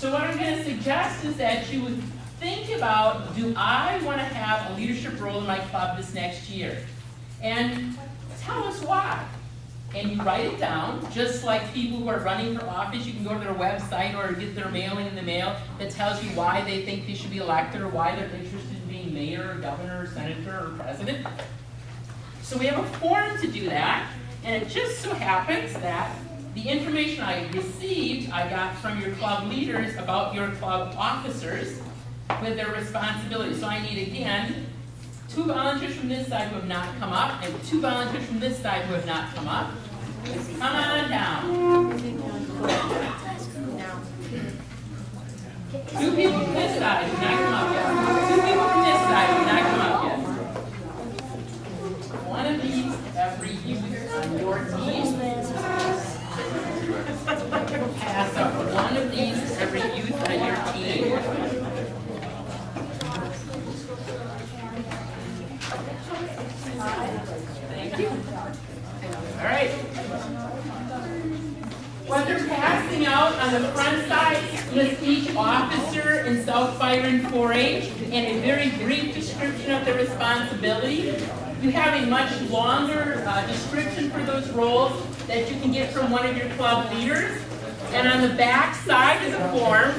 So what I'm going to suggest is that you would think about, do I want to have a leadership role in my club this next year? And tell us why. And you write it down, just like people who are running for office. You can go to their website or get their mailing in the mail that tells you why they think they should be elected or why they're interested in being mayor or governor or senator or president. So we have a form to do that, and it just so happens that the information I received, I got from your club leaders about your club officers with their responsibilities. So I need, again, 2 volunteers from this side who have not come up, and 2 volunteers from this side who have not come up. Come on down. 2 people from this side who have not come up yet. 2 people from this side who have not come up yet. One of these every youth on your team. Pass up one of these every youth on your team. Thank you. All right. What they're passing out on the front side lists each officer in South Byron 4-H and a very brief description of their responsibility. You have a much longer description for those roles that you can get from one of your club leaders. And on the back side is a form.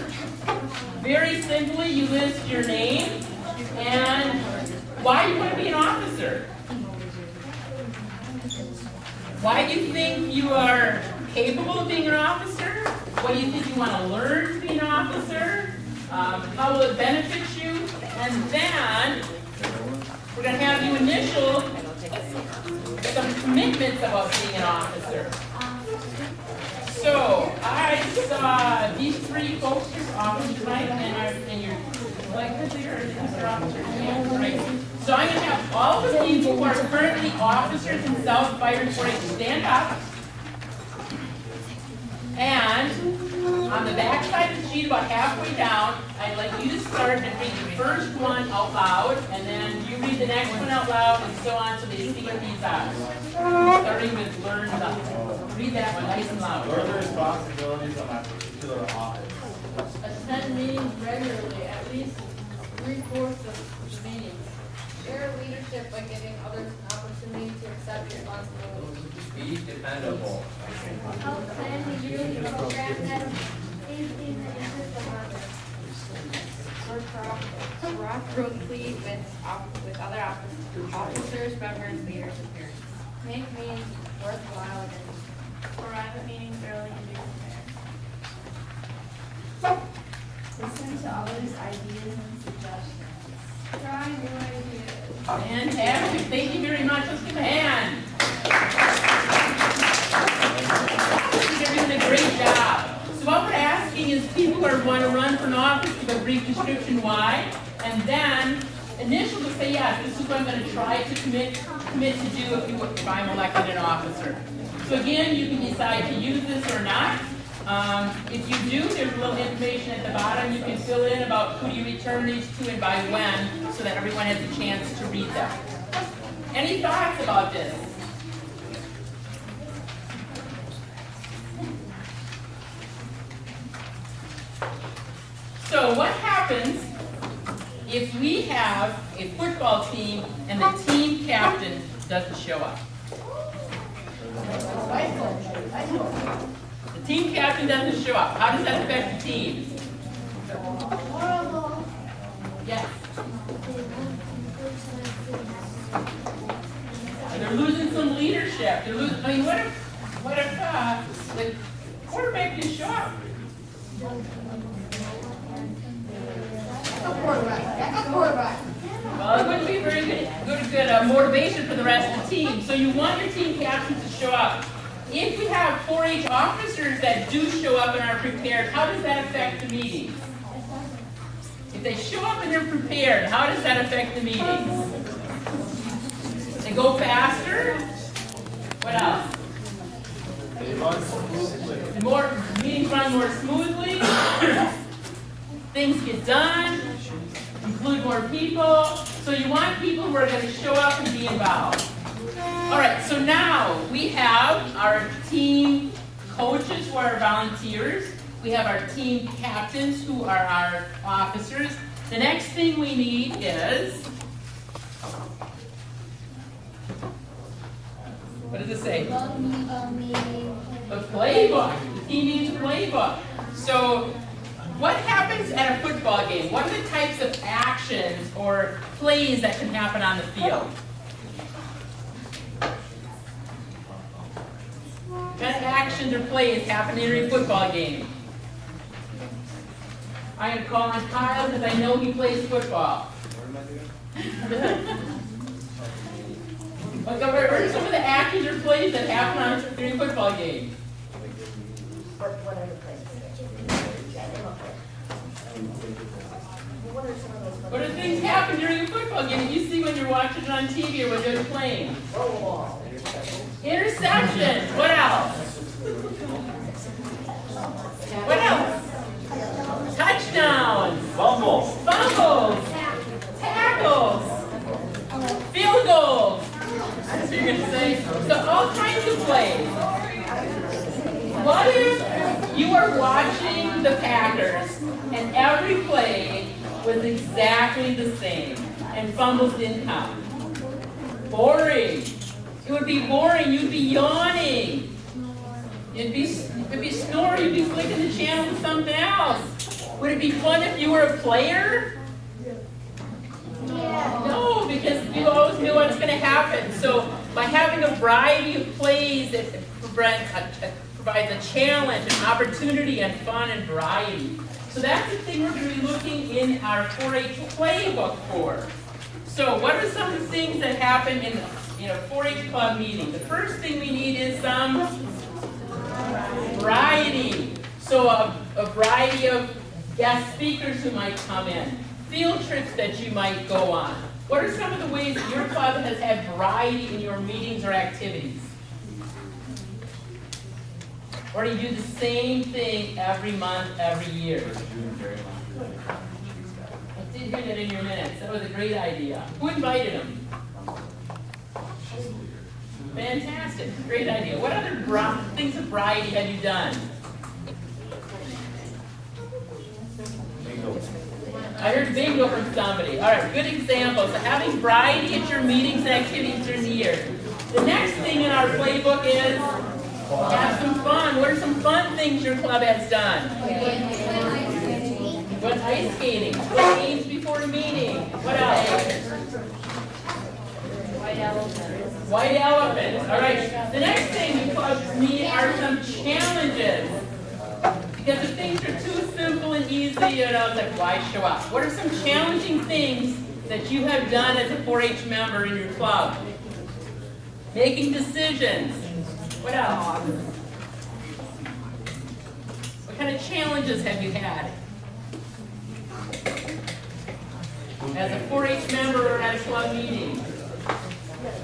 Very simply, you list your name and why you want to be an officer. Why do you think you are capable of being an officer? What do you think you want to learn to be an officer? How will it benefit you? And then we're going to have you initial some commitments about being an officer. So I saw these 3 folks here, officers, right? And you're like this leader, Mr. Officer, yeah, right? So I'm going to have all of the people who are currently officers in South Byron 4-H stand up. And on the back side of the sheet, about halfway down, I'd like you to start and read the first one out loud, and then you read the next one out loud, and so on, so they see what these are. Starting with learn something. Read that one nice and loud. What are the responsibilities of my particular office? Attend meetings regularly, at least 3/4 of the meetings. Share leadership by giving others an opportunity to accept responsibility. Be dependable. Help plan the yearly program that is in the interest of others. Rock closely with other officers, members, leaders, and parents. Make meetings worthwhile and private meetings early and be prepared. Listen to others' ideas and suggestions. Try new ideas. Fantastic. Thank you very much. Let's give a hand. You're doing a great job. So what we're asking is people who want to run for an office give a brief description why, and then initial to say, yes, this is what I'm going to try to commit to do if I'm elected an officer. So again, you can decide to use this or not. If you do, there's a little information at the bottom. You can fill in about who you return these to and by when, so that everyone has a chance to read them. Any thoughts about this? So what happens if we have a football team and the team captain doesn't show up? The team captain doesn't show up. How does that affect the team? Yes. They're losing some leadership. They're losing. I mean, what if the quarterback didn't show up? Well, it wouldn't be very good motivation for the rest of the team. So you want your team captain to show up. If we have 4-H officers that do show up and are prepared, how does that affect the meetings? If they show up and they're prepared, how does that affect the meetings? They go faster? What else? They run smoothly. Meetings run more smoothly. Things get done. Include more people. So you want people who are going to show up and be involved. All right, so now we have our team coaches who are volunteers. We have our team captains who are our officers. The next thing we need is, what does it say? The playbook. The team needs a playbook. So what happens at a football game? What are the types of actions or plays that can happen on the field? What kind of actions or plays happen in a football game? I'm going to call on Kyle because I know he plays football. What are some of the actions or plays that happen during a football game? What are things happen during a football game that you see when you're watching it on TV or when they're playing? Interceptions. What else? What else? Touchdowns. Fumbles. Fumbles. Tackles. Field goals. That's what you're going to say. So all kinds of plays. What if you are watching the Packers and every play was exactly the same and fumbles didn't count? Boring. It would be boring. You'd be yawning. You'd be snoring. You'd be flicking the channel to something else. Would it be fun if you were a player? No, because you always knew what's going to happen. So by having a variety of plays, it provides a challenge, an opportunity, and fun and variety. So that's the thing we're going to be looking in our 4-H playbook for. So what are some of the things that happen in a 4-H club meeting? The first thing we need is some variety. So a variety of guest speakers who might come in, field trips that you might go on. What are some of the ways that your club has had variety in your meetings or activities? Or do you do the same thing every month, every year? I did hear that in your minutes. That was a great idea. Who invited him? Fantastic. Great idea. What other things of variety have you done? I heard bingo from somebody. All right, good example. So having variety at your meetings and activities during the year. The next thing in our playbook is have some fun. What are some fun things your club has done? What ice skating? What games before a meeting? What else? White elephants. White elephants. All right. The next thing the clubs need are some challenges. Because if things are too simple and easy, it's like, why show up? What are some challenging things that you have done as a 4-H member in your club? Making decisions. What else? What kind of challenges have you had? As a 4-H member or at a club meeting?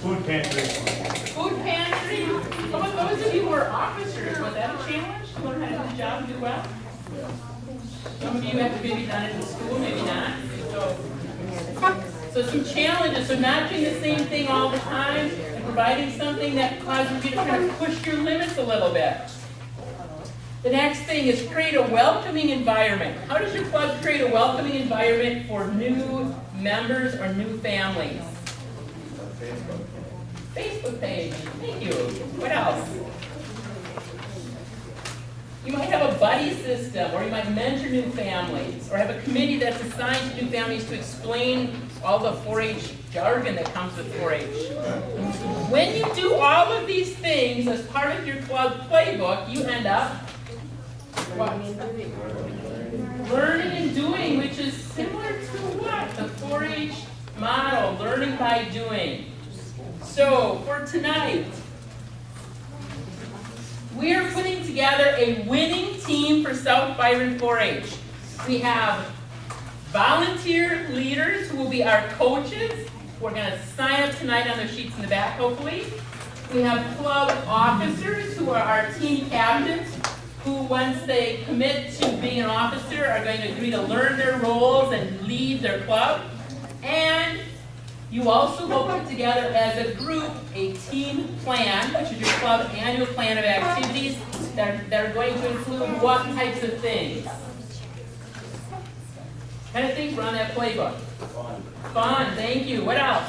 Food pantry. Food pantry? How about those of you who are officers? Was that a challenge to learn how to do the job and do well? Some of you have maybe done it in school, maybe not. So some challenges. So not doing the same thing all the time and providing something that causes you to kind of push your limits a little bit. The next thing is create a welcoming environment. How does your club create a welcoming environment for new members or new families? Facebook page. Thank you. What else? You might have a buddy system, or you might mentor new families, or have a committee that's assigned to new families to explain all the 4-H jargon that comes with 4-H. When you do all of these things as part of your club playbook, you end up what? Learning and doing, which is similar to what? The 4-H model, learning by doing. So, for tonight, we are putting together a winning team for South Byron 4-H. We have volunteer leaders who will be our coaches. We're going to sign up tonight on their sheets in the back, hopefully. We have club officers who are our team captains, who once they commit to being an officer are going to agree to learn their roles and lead their club. And you also will put together as a group a team plan, which is your club annual plan of activities that are going to include what types of things? Kind of things were on that playbook. Fun, thank you. What else?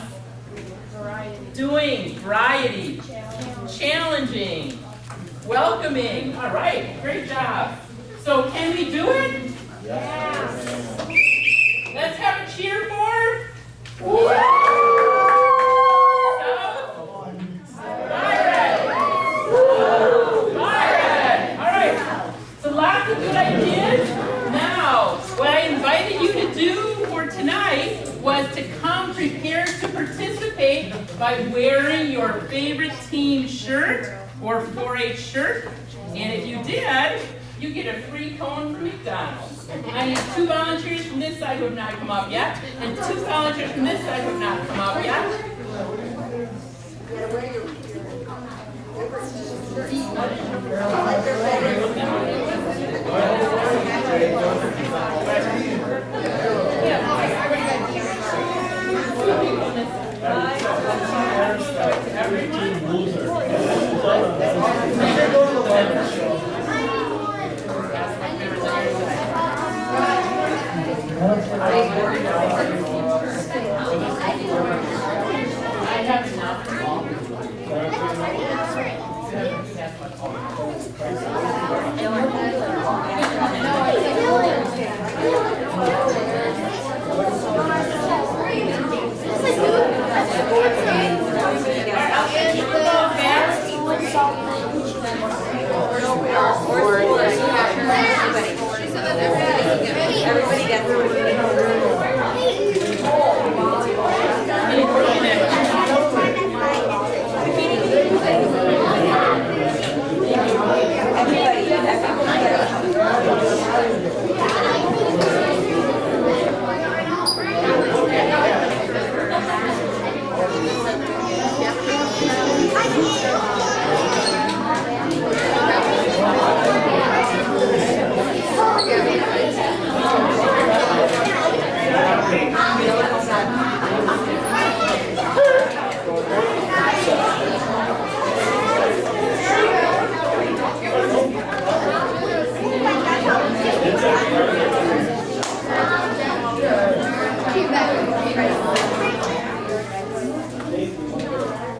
Doing, variety, challenging, welcoming. All right, great job. So can we do it? Yes. Let's have a cheer for South Byron. Byron. All right. So lots of good ideas. Now, what I invited you to do for tonight was to come prepared to participate by wearing your favorite team shirt or 4-H shirt. And if you did, you get a free cone from McDonald's. I need 2 volunteers from this side who have not come up yet, and 2 volunteers from this side who have not come up yet. Everybody gets it.